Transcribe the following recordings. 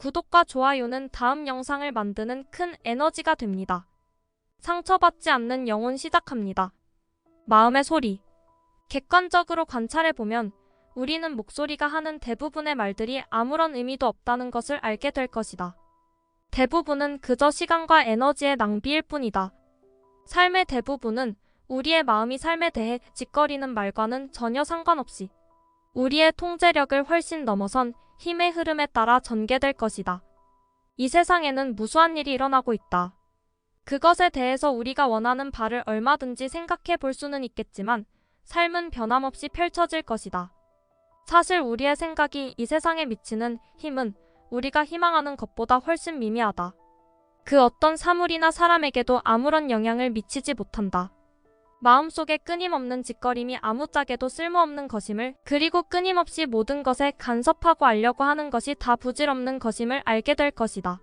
구독과 좋아요는 다음 영상을 만드는 큰 에너지가 됩니다. 상처받지 않는 영혼 시작합니다. 마음의 소리. 객관적으로 관찰해보면 우리는 목소리가 하는 대부분의 말들이 아무런 의미도 없다는 것을 알게 될 것이다. 대부분은 그저 시간과 에너지의 낭비일 뿐이다. 삶의 대부분은 우리의 마음이 삶에 대해 짓거리는 말과는 전혀 상관없이 우리의 통제력을 훨씬 넘어선 힘의 흐름에 따라 전개될 것이다. 이 세상에는 무수한 일이 일어나고 있다. 그것에 대해서 우리가 원하는 바를 얼마든지 생각해 볼 수는 있겠지만 삶은 변함없이 펼쳐질 것이다. 사실 우리의 생각이 이 세상에 미치는 힘은 우리가 희망하는 것보다 훨씬 미미하다. 그 어떤 사물이나 사람에게도 아무런 영향을 미치지 못한다. 마음속에 끊임없는 짓거림이 아무짝에도 쓸모없는 것임을, 그리고 끊임없이 모든 것에 간섭하고 알려고 하는 것이 다 부질없는 것임을 알게 될 것이다.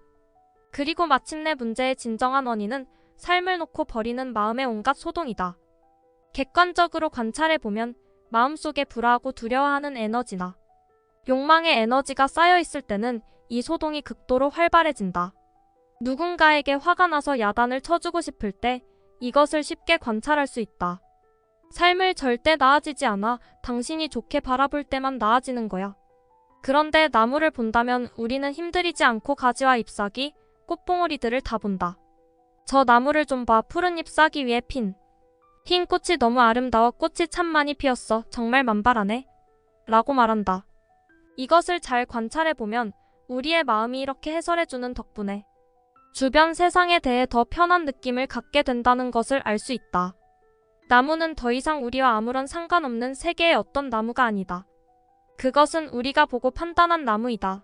그리고 마침내 문제의 진정한 원인은 삶을 놓고 버리는 마음의 온갖 소동이다. 객관적으로 관찰해보면 마음속에 불화하고 두려워하는 에너지나 욕망의 에너지가 쌓여있을 때는 이 소동이 극도로 활발해진다. 누군가에게 화가 나서 야단을 쳐주고 싶을 때 이것을 쉽게 관찰할 수 있다. 삶을 절대 나아지지 않아 당신이 좋게 바라볼 때만 나아지는 거야. 그런데 나무를 본다면 우리는 힘들이지 않고 가지와 잎사귀, 꽃봉오리들을 다 본다. 저 나무를 좀 봐. 푸른 잎사귀 위에 핀 흰 꽃이 너무 아름다워. 꽃이 참 많이 피었어. 정말 만발하네. 라고 말한다. 이것을 잘 관찰해보면 우리의 마음이 이렇게 해설해주는 덕분에 주변 세상에 대해 더 편한 느낌을 갖게 된다는 것을 알 수 있다. 나무는 더 이상 우리와 아무런 상관없는 세계의 어떤 나무가 아니다. 그것은 우리가 보고 판단한 나무이다.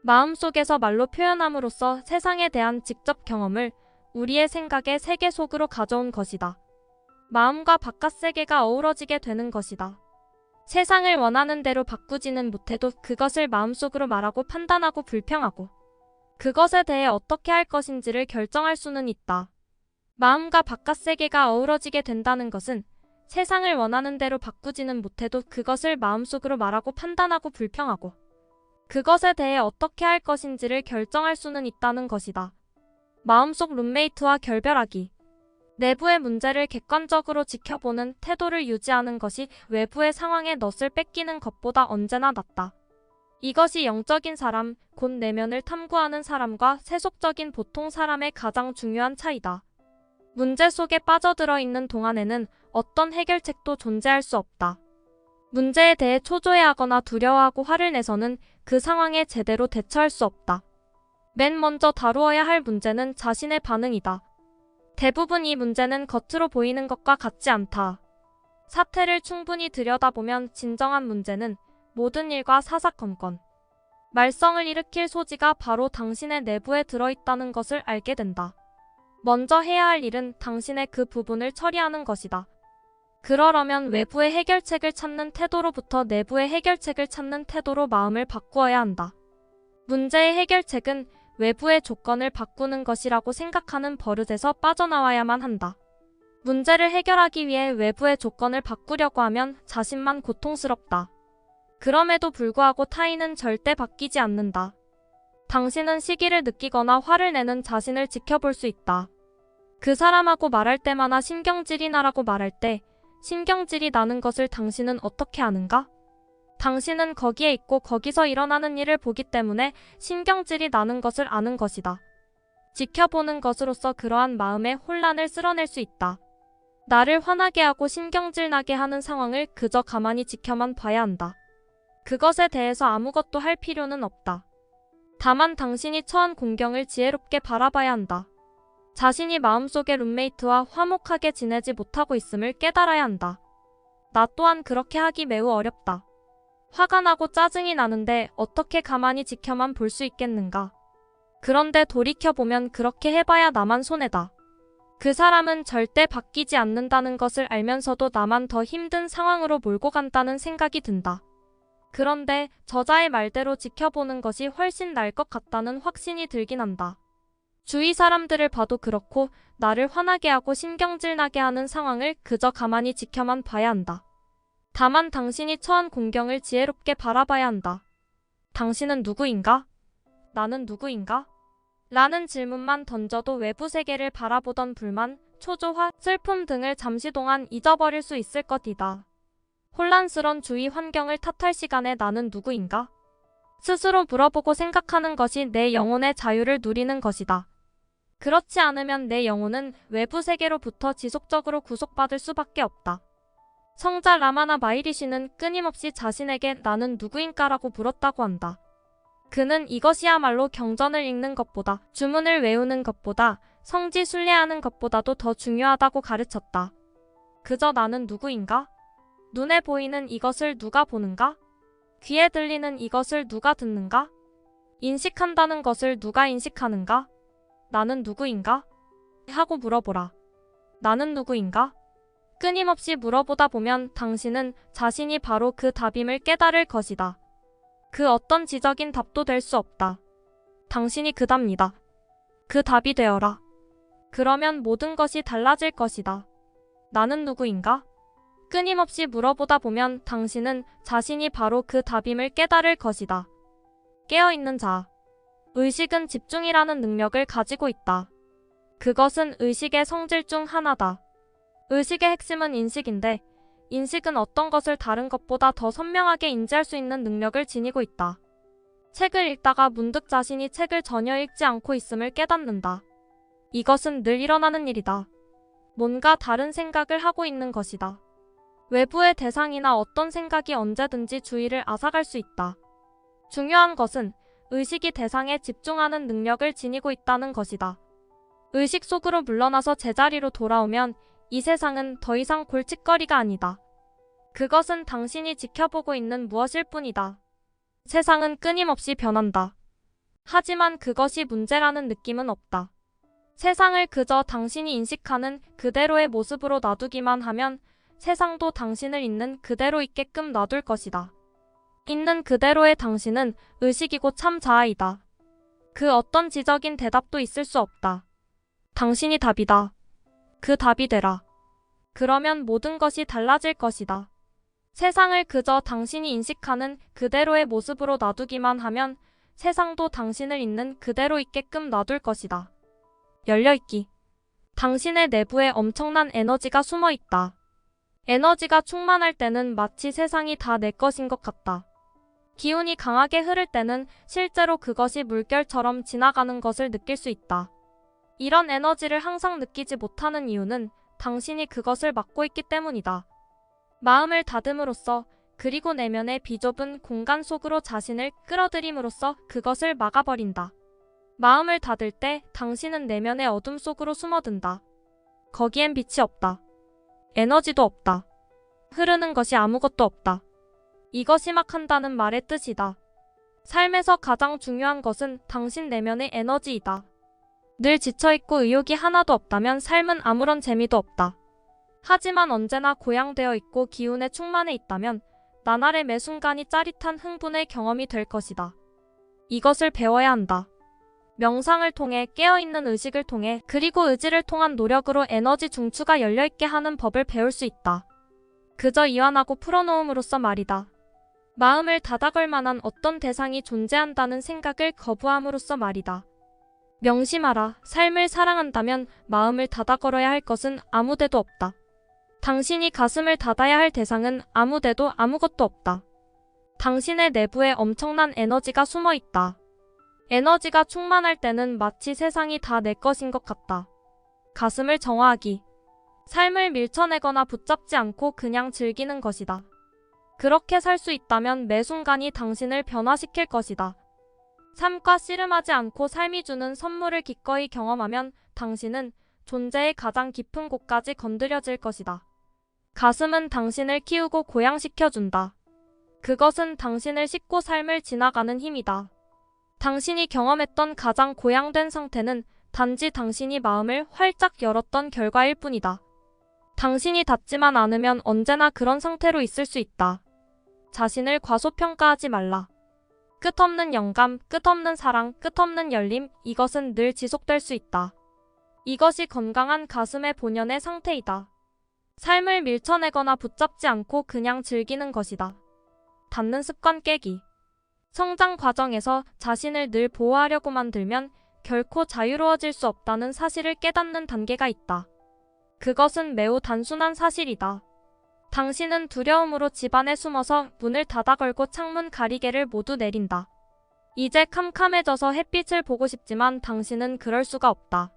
마음속에서 말로 표현함으로써 세상에 대한 직접 경험을 우리의 생각의 세계 속으로 가져온 것이다. 마음과 바깥 세계가 어우러지게 되는 것이다. 세상을 원하는 대로 바꾸지는 못해도 그것을 마음속으로 말하고 판단하고 불평하고 그것에 대해 어떻게 할 것인지를 결정할 수는 있다. 마음과 바깥 세계가 어우러지게 된다는 것은 세상을 원하는 대로 바꾸지는 못해도 그것을 마음속으로 말하고 판단하고 불평하고 그것에 대해 어떻게 할 것인지를 결정할 수는 있다는 것이다. 마음속 룸메이트와 결별하기. 내부의 문제를 객관적으로 지켜보는 태도를 유지하는 것이 외부의 상황에 넛을 뺏기는 것보다 언제나 낫다. 이것이 영적인 사람, 곧 내면을 탐구하는 사람과 세속적인 보통 사람의 가장 중요한 차이다. 문제 속에 빠져들어 있는 동안에는 어떤 해결책도 존재할 수 없다. 문제에 대해 초조해하거나 두려워하고 화를 내서는 그 상황에 제대로 대처할 수 없다. 맨 먼저 다루어야 할 문제는 자신의 반응이다. 대부분 이 문제는 겉으로 보이는 것과 같지 않다. 사태를 충분히 들여다보면 진정한 문제는 모든 일과 사사건건, 말썽을 일으킬 소지가 바로 당신의 내부에 들어있다는 것을 알게 된다. 먼저 해야 할 일은 당신의 그 부분을 처리하는 것이다. 그러려면 외부의 해결책을 찾는 태도로부터 내부의 해결책을 찾는 태도로 마음을 바꾸어야 한다. 문제의 해결책은 외부의 조건을 바꾸는 것이라고 생각하는 버릇에서 빠져나와야만 한다. 문제를 해결하기 위해 외부의 조건을 바꾸려고 하면 자신만 고통스럽다. 그럼에도 불구하고 타인은 절대 바뀌지 않는다. 당신은 시기를 느끼거나 화를 내는 자신을 지켜볼 수 있다. 그 사람하고 말할 때마다 신경질이 나라고 말할 때 신경질이 나는 것을 당신은 어떻게 아는가? 당신은 거기에 있고 거기서 일어나는 일을 보기 때문에 신경질이 나는 것을 아는 것이다. 지켜보는 것으로서 그러한 마음의 혼란을 쓸어낼 수 있다. 나를 화나게 하고 신경질 나게 하는 상황을 그저 가만히 지켜만 봐야 한다. 그것에 대해서 아무것도 할 필요는 없다. 다만 당신이 처한 공경을 지혜롭게 바라봐야 한다. 자신이 마음속의 룸메이트와 화목하게 지내지 못하고 있음을 깨달아야 한다. 나 또한 그렇게 하기 매우 어렵다. 화가 나고 짜증이 나는데 어떻게 가만히 지켜만 볼 수 있겠는가? 그런데 돌이켜보면 그렇게 해봐야 나만 손해다. 그 사람은 절대 바뀌지 않는다는 것을 알면서도 나만 더 힘든 상황으로 몰고 간다는 생각이 든다. 그런데 저자의 말대로 지켜보는 것이 훨씬 나을 것 같다는 확신이 들긴 한다. 주위 사람들을 봐도 그렇고 나를 화나게 하고 신경질 나게 하는 상황을 그저 가만히 지켜만 봐야 한다. 다만 당신이 처한 공경을 지혜롭게 바라봐야 한다. 당신은 누구인가? 나는 누구인가? 라는 질문만 던져도 외부 세계를 바라보던 불만, 초조화, 슬픔 등을 잠시 동안 잊어버릴 수 있을 것이다. 혼란스런 주위 환경을 탓할 시간에 나는 누구인가? 스스로 물어보고 생각하는 것이 내 영혼의 자유를 누리는 것이다. 그렇지 않으면 내 영혼은 외부 세계로부터 지속적으로 구속받을 수밖에 없다. 성자 라마나 마이리시는 끊임없이 자신에게 나는 누구인가라고 물었다고 한다. 그는 이것이야말로 경전을 읽는 것보다, 주문을 외우는 것보다, 성지 순례하는 것보다도 더 중요하다고 가르쳤다. 그저 나는 누구인가? 눈에 보이는 이것을 누가 보는가? 귀에 들리는 이것을 누가 듣는가? 인식한다는 것을 누가 인식하는가? 나는 누구인가? 하고 물어보라. 나는 누구인가? 끊임없이 물어보다 보면 당신은 자신이 바로 그 답임을 깨달을 것이다. 그 어떤 지적인 답도 될 수 없다. 당신이 그 답니다. 그 답이 되어라. 그러면 모든 것이 달라질 것이다. 나는 누구인가? 끊임없이 물어보다 보면 당신은 자신이 바로 그 답임을 깨달을 것이다. 깨어있는 자. 의식은 집중이라는 능력을 가지고 있다. 그것은 의식의 성질 중 하나다. 의식의 핵심은 인식인데, 인식은 어떤 것을 다른 것보다 더 선명하게 인지할 수 있는 능력을 지니고 있다. 책을 읽다가 문득 자신이 책을 전혀 읽지 않고 있음을 깨닫는다. 이것은 늘 일어나는 일이다. 뭔가 다른 생각을 하고 있는 것이다. 외부의 대상이나 어떤 생각이 언제든지 주의를 앗아갈 수 있다. 중요한 것은 의식이 대상에 집중하는 능력을 지니고 있다는 것이다. 의식 속으로 물러나서 제자리로 돌아오면 이 세상은 더 이상 골칫거리가 아니다. 그것은 당신이 지켜보고 있는 무엇일 뿐이다. 세상은 끊임없이 변한다. 하지만 그것이 문제라는 느낌은 없다. 세상을 그저 당신이 인식하는 그대로의 모습으로 놔두기만 하면 세상도 당신을 있는 그대로 있게끔 놔둘 것이다. 있는 그대로의 당신은 의식이고 참 자아이다. 그 어떤 지적인 대답도 있을 수 없다. 당신이 답이다. 그 답이 되라. 그러면 모든 것이 달라질 것이다. 세상을 그저 당신이 인식하는 그대로의 모습으로 놔두기만 하면 세상도 당신을 있는 그대로 있게끔 놔둘 것이다. 열려있기. 당신의 내부에 엄청난 에너지가 숨어 있다. 에너지가 충만할 때는 마치 세상이 다 내 것인 것 같다. 기운이 강하게 흐를 때는 실제로 그것이 물결처럼 지나가는 것을 느낄 수 있다. 이런 에너지를 항상 느끼지 못하는 이유는 당신이 그것을 막고 있기 때문이다. 마음을 다듬으로써 그리고 내면의 비좁은 공간 속으로 자신을 끌어들임으로써 그것을 막아버린다. 마음을 닫을 때 당신은 내면의 어둠 속으로 숨어든다. 거기엔 빛이 없다. 에너지도 없다. 흐르는 것이 아무것도 없다. 이것이 막 한다는 말의 뜻이다. 삶에서 가장 중요한 것은 당신 내면의 에너지이다. 늘 지쳐있고 의욕이 하나도 없다면 삶은 아무런 재미도 없다. 하지만 언제나 고양되어 있고 기운에 충만해 있다면 나날의 매 순간이 짜릿한 흥분의 경험이 될 것이다. 이것을 배워야 한다. 명상을 통해 깨어있는 의식을 통해 그리고 의지를 통한 노력으로 에너지 중추가 열려있게 하는 법을 배울 수 있다. 그저 이완하고 풀어놓음으로써 말이다. 마음을 닫아걸 만한 어떤 대상이 존재한다는 생각을 거부함으로써 말이다. 명심하라. 삶을 사랑한다면 마음을 닫아 걸어야 할 것은 아무데도 없다. 당신이 가슴을 닫아야 할 대상은 아무데도 아무것도 없다. 당신의 내부에 엄청난 에너지가 숨어 있다. 에너지가 충만할 때는 마치 세상이 다 내 것인 것 같다. 가슴을 정화하기. 삶을 밀쳐내거나 붙잡지 않고 그냥 즐기는 것이다. 그렇게 살 수 있다면 매 순간이 당신을 변화시킬 것이다. 삶과 씨름하지 않고 삶이 주는 선물을 기꺼이 경험하면 당신은 존재의 가장 깊은 곳까지 건드려질 것이다. 가슴은 당신을 키우고 고양시켜준다. 그것은 당신을 싣고 삶을 지나가는 힘이다. 당신이 경험했던 가장 고양된 상태는 단지 당신이 마음을 활짝 열었던 결과일 뿐이다. 당신이 닫지만 않으면 언제나 그런 상태로 있을 수 있다. 자신을 과소평가하지 말라. 끝없는 영감, 끝없는 사랑, 끝없는 열림, 이것은 늘 지속될 수 있다. 이것이 건강한 가슴의 본연의 상태이다. 삶을 밀쳐내거나 붙잡지 않고 그냥 즐기는 것이다. 닫는 습관 깨기. 성장 과정에서 자신을 늘 보호하려고만 들면 결코 자유로워질 수 없다는 사실을 깨닫는 단계가 있다. 그것은 매우 단순한 사실이다. 당신은 두려움으로 집안에 숨어서 문을 닫아 걸고 창문 가리개를 모두 내린다. 이제 캄캄해져서 햇빛을 보고 싶지만 당신은 그럴 수가 없다.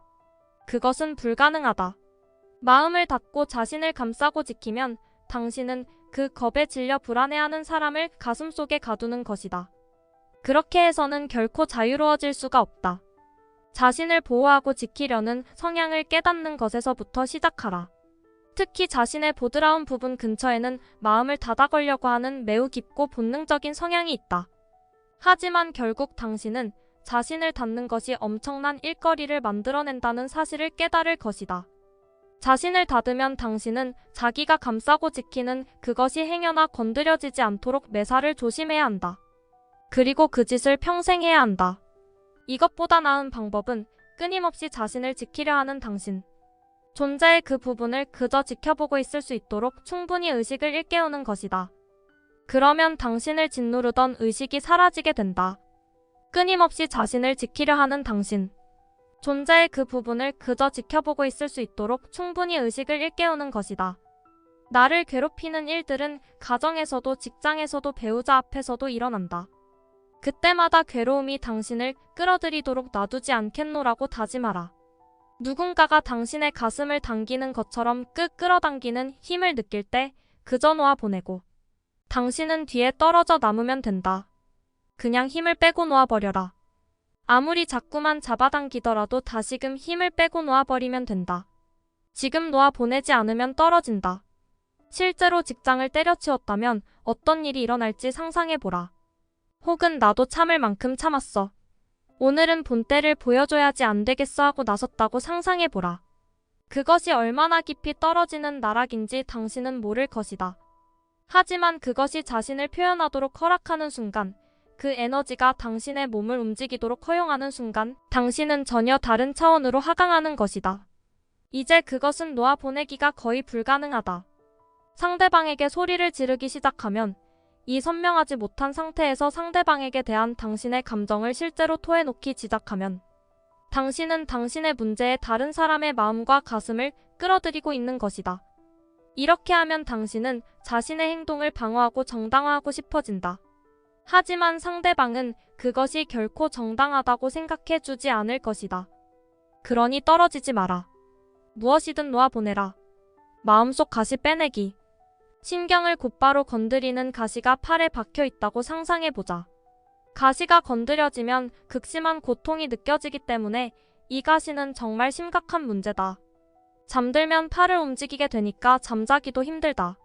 그것은 불가능하다. 마음을 닫고 자신을 감싸고 지키면 당신은 그 겁에 질려 불안해하는 사람을 가슴속에 가두는 것이다. 그렇게 해서는 결코 자유로워질 수가 없다. 자신을 보호하고 지키려는 성향을 깨닫는 것에서부터 시작하라. 특히 자신의 보드라운 부분 근처에는 마음을 닫아 걸려고 하는 매우 깊고 본능적인 성향이 있다. 하지만 결국 당신은 자신을 닫는 것이 엄청난 일거리를 만들어낸다는 사실을 깨달을 것이다. 자신을 닫으면 당신은 자기가 감싸고 지키는 그것이 행여나 건드려지지 않도록 매사를 조심해야 한다. 그리고 그 짓을 평생 해야 한다. 이것보다 나은 방법은 끊임없이 자신을 지키려 하는 당신. 존재의 그 부분을 그저 지켜보고 있을 수 있도록 충분히 의식을 일깨우는 것이다. 그러면 당신을 짓누르던 의식이 사라지게 된다. 끊임없이 자신을 지키려 하는 당신. 존재의 그 부분을 그저 지켜보고 있을 수 있도록 충분히 의식을 일깨우는 것이다. 나를 괴롭히는 일들은 가정에서도 직장에서도 배우자 앞에서도 일어난다. 그때마다 괴로움이 당신을 끌어들이도록 놔두지 않겠노라고 다짐하라. 누군가가 당신의 가슴을 당기는 것처럼 끌어당기는 힘을 느낄 때 그저 놓아보내고 당신은 뒤에 떨어져 남으면 된다. 그냥 힘을 빼고 놓아버려라. 아무리 자꾸만 잡아당기더라도 다시금 힘을 빼고 놓아버리면 된다. 지금 놓아보내지 않으면 떨어진다. 실제로 직장을 때려치웠다면 어떤 일이 일어날지 상상해보라. 혹은 나도 참을 만큼 참았어. 오늘은 본때를 보여줘야지 안 되겠어 하고 나섰다고 상상해보라. 그것이 얼마나 깊이 떨어지는 나락인지 당신은 모를 것이다. 하지만 그것이 자신을 표현하도록 허락하는 순간, 그 에너지가 당신의 몸을 움직이도록 허용하는 순간, 당신은 전혀 다른 차원으로 하강하는 것이다. 이제 그것은 놓아보내기가 거의 불가능하다. 상대방에게 소리를 지르기 시작하면 이 선명하지 못한 상태에서 상대방에게 대한 당신의 감정을 실제로 토해놓기 시작하면 당신은 당신의 문제에 다른 사람의 마음과 가슴을 끌어들이고 있는 것이다. 이렇게 하면 당신은 자신의 행동을 방어하고 정당화하고 싶어진다. 하지만 상대방은 그것이 결코 정당하다고 생각해주지 않을 것이다. 그러니 떨어지지 마라. 무엇이든 놓아보내라. 마음속 가시 빼내기. 신경을 곧바로 건드리는 가시가 팔에 박혀 있다고 상상해보자. 가시가 건드려지면 극심한 고통이 느껴지기 때문에 이 가시는 정말 심각한 문제다. 잠들면 팔을 움직이게 되니까 잠자기도 힘들다.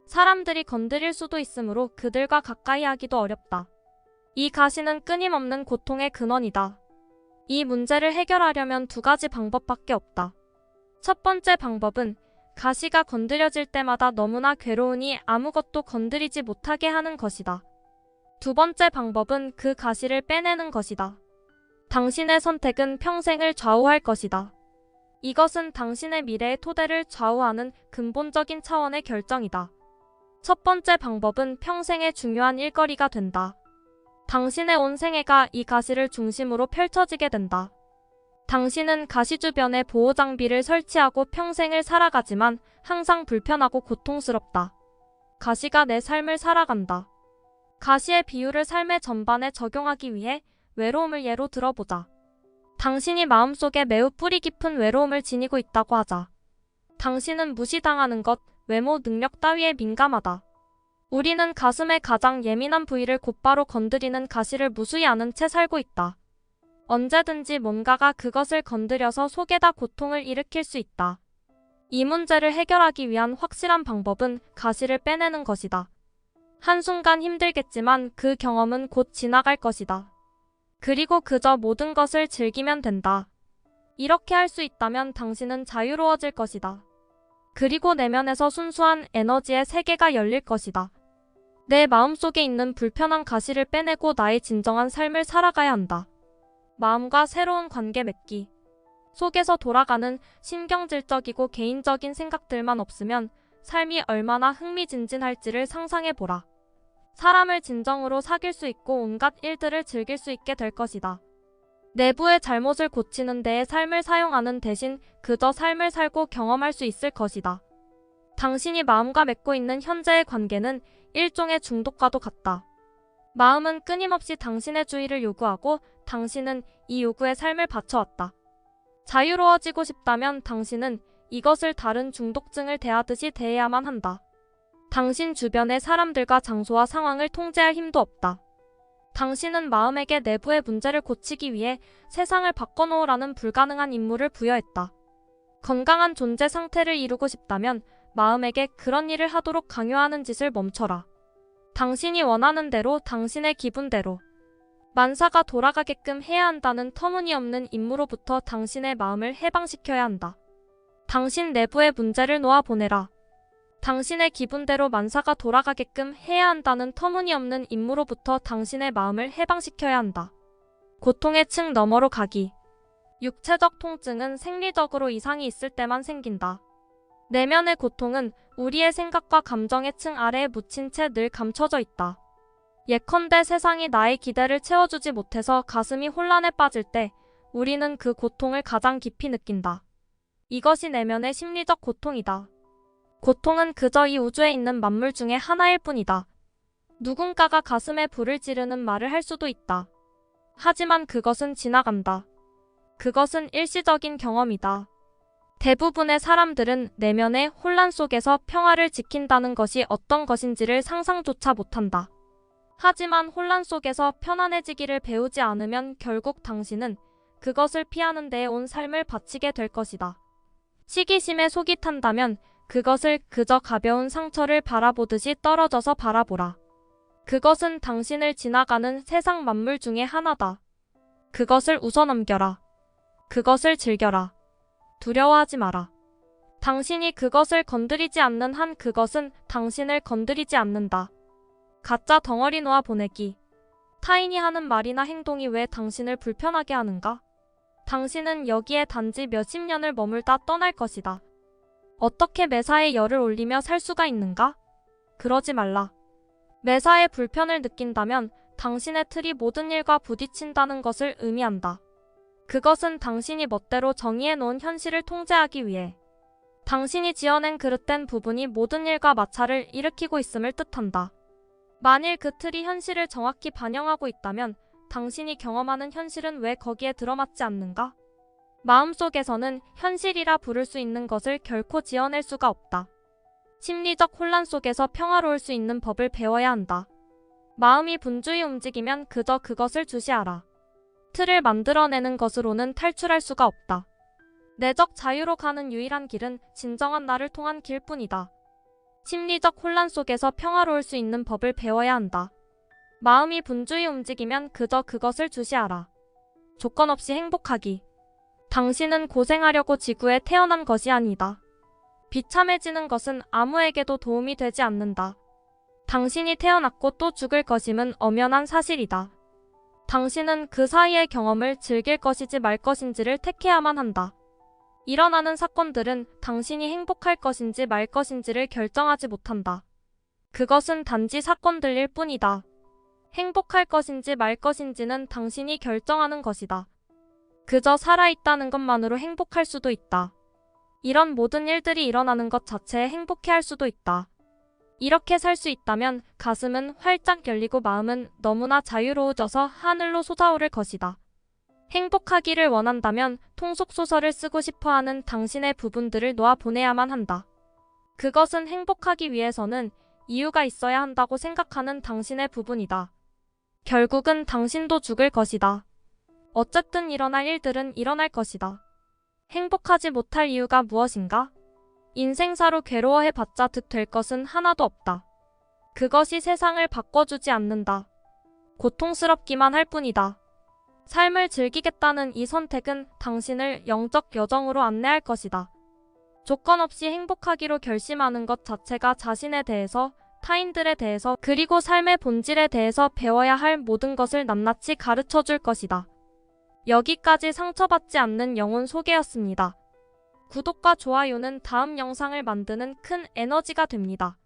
사람들이 건드릴 수도 있으므로 그들과 가까이 하기도 어렵다. 이 가시는 끊임없는 고통의 근원이다. 이 문제를 해결하려면 두 가지 방법밖에 없다. 첫 번째 방법은 가시가 건드려질 때마다 너무나 괴로우니 아무것도 건드리지 못하게 하는 것이다. 두 번째 방법은 그 가시를 빼내는 것이다. 당신의 선택은 평생을 좌우할 것이다. 이것은 당신의 미래의 토대를 좌우하는 근본적인 차원의 결정이다. 첫 번째 방법은 평생의 중요한 일거리가 된다. 당신의 온 생애가 이 가시를 중심으로 펼쳐지게 된다. 당신은 가시 주변에 보호 장비를 설치하고 평생을 살아가지만 항상 불편하고 고통스럽다. 가시가 내 삶을 살아간다. 가시의 비유를 삶의 전반에 적용하기 위해 외로움을 예로 들어보자. 당신이 마음속에 매우 뿌리 깊은 외로움을 지니고 있다고 하자. 당신은 무시당하는 것, 외모, 능력 따위에 민감하다. 우리는 가슴의 가장 예민한 부위를 곧바로 건드리는 가시를 무수히 아는 채 살고 있다. 언제든지 뭔가가 그것을 건드려서 속에다 고통을 일으킬 수 있다. 이 문제를 해결하기 위한 확실한 방법은 가시를 빼내는 것이다. 한순간 힘들겠지만 그 경험은 곧 지나갈 것이다. 그리고 그저 모든 것을 즐기면 된다. 이렇게 할 수 있다면 당신은 자유로워질 것이다. 그리고 내면에서 순수한 에너지의 세계가 열릴 것이다. 내 마음속에 있는 불편한 가시를 빼내고 나의 진정한 삶을 살아가야 한다. 마음과 새로운 관계 맺기. 속에서 돌아가는 신경질적이고 개인적인 생각들만 없으면 삶이 얼마나 흥미진진할지를 상상해보라. 사람을 진정으로 사귈 수 있고 온갖 일들을 즐길 수 있게 될 것이다. 내부의 잘못을 고치는 데에 삶을 사용하는 대신 그저 삶을 살고 경험할 수 있을 것이다. 당신이 마음과 맺고 있는 현재의 관계는 일종의 중독과도 같다. 마음은 끊임없이 당신의 주의를 요구하고 당신은 이 요구에 삶을 바쳐왔다. 자유로워지고 싶다면 당신은 이것을 다른 중독증을 대하듯이 대해야만 한다. 당신 주변의 사람들과 장소와 상황을 통제할 힘도 없다. 당신은 마음에게 내부의 문제를 고치기 위해 세상을 바꿔놓으라는 불가능한 임무를 부여했다. 건강한 존재 상태를 이루고 싶다면 마음에게 그런 일을 하도록 강요하는 짓을 멈춰라. 당신이 원하는 대로 당신의 기분대로 만사가 돌아가게끔 해야 한다는 터무니없는 임무로부터 당신의 마음을 해방시켜야 한다. 당신 내부의 문제를 놓아보내라. 당신의 기분대로 만사가 돌아가게끔 해야 한다는 터무니없는 임무로부터 당신의 마음을 해방시켜야 한다. 고통의 층 너머로 가기. 육체적 통증은 생리적으로 이상이 있을 때만 생긴다. 내면의 고통은 우리의 생각과 감정의 층 아래에 묻힌 채 늘 감춰져 있다. 예컨대 세상이 나의 기대를 채워주지 못해서 가슴이 혼란에 빠질 때 우리는 그 고통을 가장 깊이 느낀다. 이것이 내면의 심리적 고통이다. 고통은 그저 이 우주에 있는 만물 중에 하나일 뿐이다. 누군가가 가슴에 불을 지르는 말을 할 수도 있다. 하지만 그것은 지나간다. 그것은 일시적인 경험이다. 대부분의 사람들은 내면의 혼란 속에서 평화를 지킨다는 것이 어떤 것인지를 상상조차 못한다. 하지만 혼란 속에서 편안해지기를 배우지 않으면 결국 당신은 그것을 피하는 데에 온 삶을 바치게 될 것이다. 시기심에 속이 탄다면 그것을 그저 가벼운 상처를 바라보듯이 떨어져서 바라보라. 그것은 당신을 지나가는 세상 만물 중에 하나다. 그것을 웃어넘겨라. 그것을 즐겨라. 두려워하지 마라. 당신이 그것을 건드리지 않는 한 그것은 당신을 건드리지 않는다. 가짜 덩어리 놓아 보내기. 타인이 하는 말이나 행동이 왜 당신을 불편하게 하는가? 당신은 여기에 단지 몇십 년을 머물다 떠날 것이다. 어떻게 매사에 열을 올리며 살 수가 있는가? 그러지 말라. 매사에 불편을 느낀다면 당신의 틀이 모든 일과 부딪힌다는 것을 의미한다. 그것은 당신이 멋대로 정의해 놓은 현실을 통제하기 위해 당신이 지어낸 그릇된 부분이 모든 일과 마찰을 일으키고 있음을 뜻한다. 만일 그 틀이 현실을 정확히 반영하고 있다면 당신이 경험하는 현실은 왜 거기에 들어맞지 않는가? 마음속에서는 현실이라 부를 수 있는 것을 결코 지어낼 수가 없다. 심리적 혼란 속에서 평화로울 수 있는 법을 배워야 한다. 마음이 분주히 움직이면 그저 그것을 주시하라. 틀을 만들어내는 것으로는 탈출할 수가 없다. 내적 자유로 가는 유일한 길은 진정한 나를 통한 길뿐이다. 심리적 혼란 속에서 평화로울 수 있는 법을 배워야 한다. 마음이 분주히 움직이면 그저 그것을 주시하라. 조건 없이 행복하기. 당신은 고생하려고 지구에 태어난 것이 아니다. 비참해지는 것은 아무에게도 도움이 되지 않는다. 당신이 태어났고 또 죽을 것임은 엄연한 사실이다. 당신은 그 사이의 경험을 즐길 것이지 말 것인지를 택해야만 한다. 일어나는 사건들은 당신이 행복할 것인지 말 것인지를 결정하지 못한다. 그것은 단지 사건들일 뿐이다. 행복할 것인지 말 것인지는 당신이 결정하는 것이다. 그저 살아있다는 것만으로 행복할 수도 있다. 이런 모든 일들이 일어나는 것 자체에 행복해할 수도 있다. 이렇게 살 수 있다면 가슴은 활짝 열리고 마음은 너무나 자유로워져서 하늘로 솟아오를 것이다. 행복하기를 원한다면 통속소설을 쓰고 싶어하는 당신의 부분들을 놓아보내야만 한다. 그것은 행복하기 위해서는 이유가 있어야 한다고 생각하는 당신의 부분이다. 결국은 당신도 죽을 것이다. 어쨌든 일어날 일들은 일어날 것이다. 행복하지 못할 이유가 무엇인가? 인생사로 괴로워해봤자 득 될 것은 하나도 없다. 그것이 세상을 바꿔주지 않는다. 고통스럽기만 할 뿐이다. 삶을 즐기겠다는 이 선택은 당신을 영적 여정으로 안내할 것이다. 조건 없이 행복하기로 결심하는 것 자체가 자신에 대해서, 타인들에 대해서, 그리고 삶의 본질에 대해서 배워야 할 모든 것을 낱낱이 가르쳐 줄 것이다. 여기까지 상처받지 않는 영혼 소개였습니다. 구독과 좋아요는 다음 영상을 만드는 큰 에너지가 됩니다.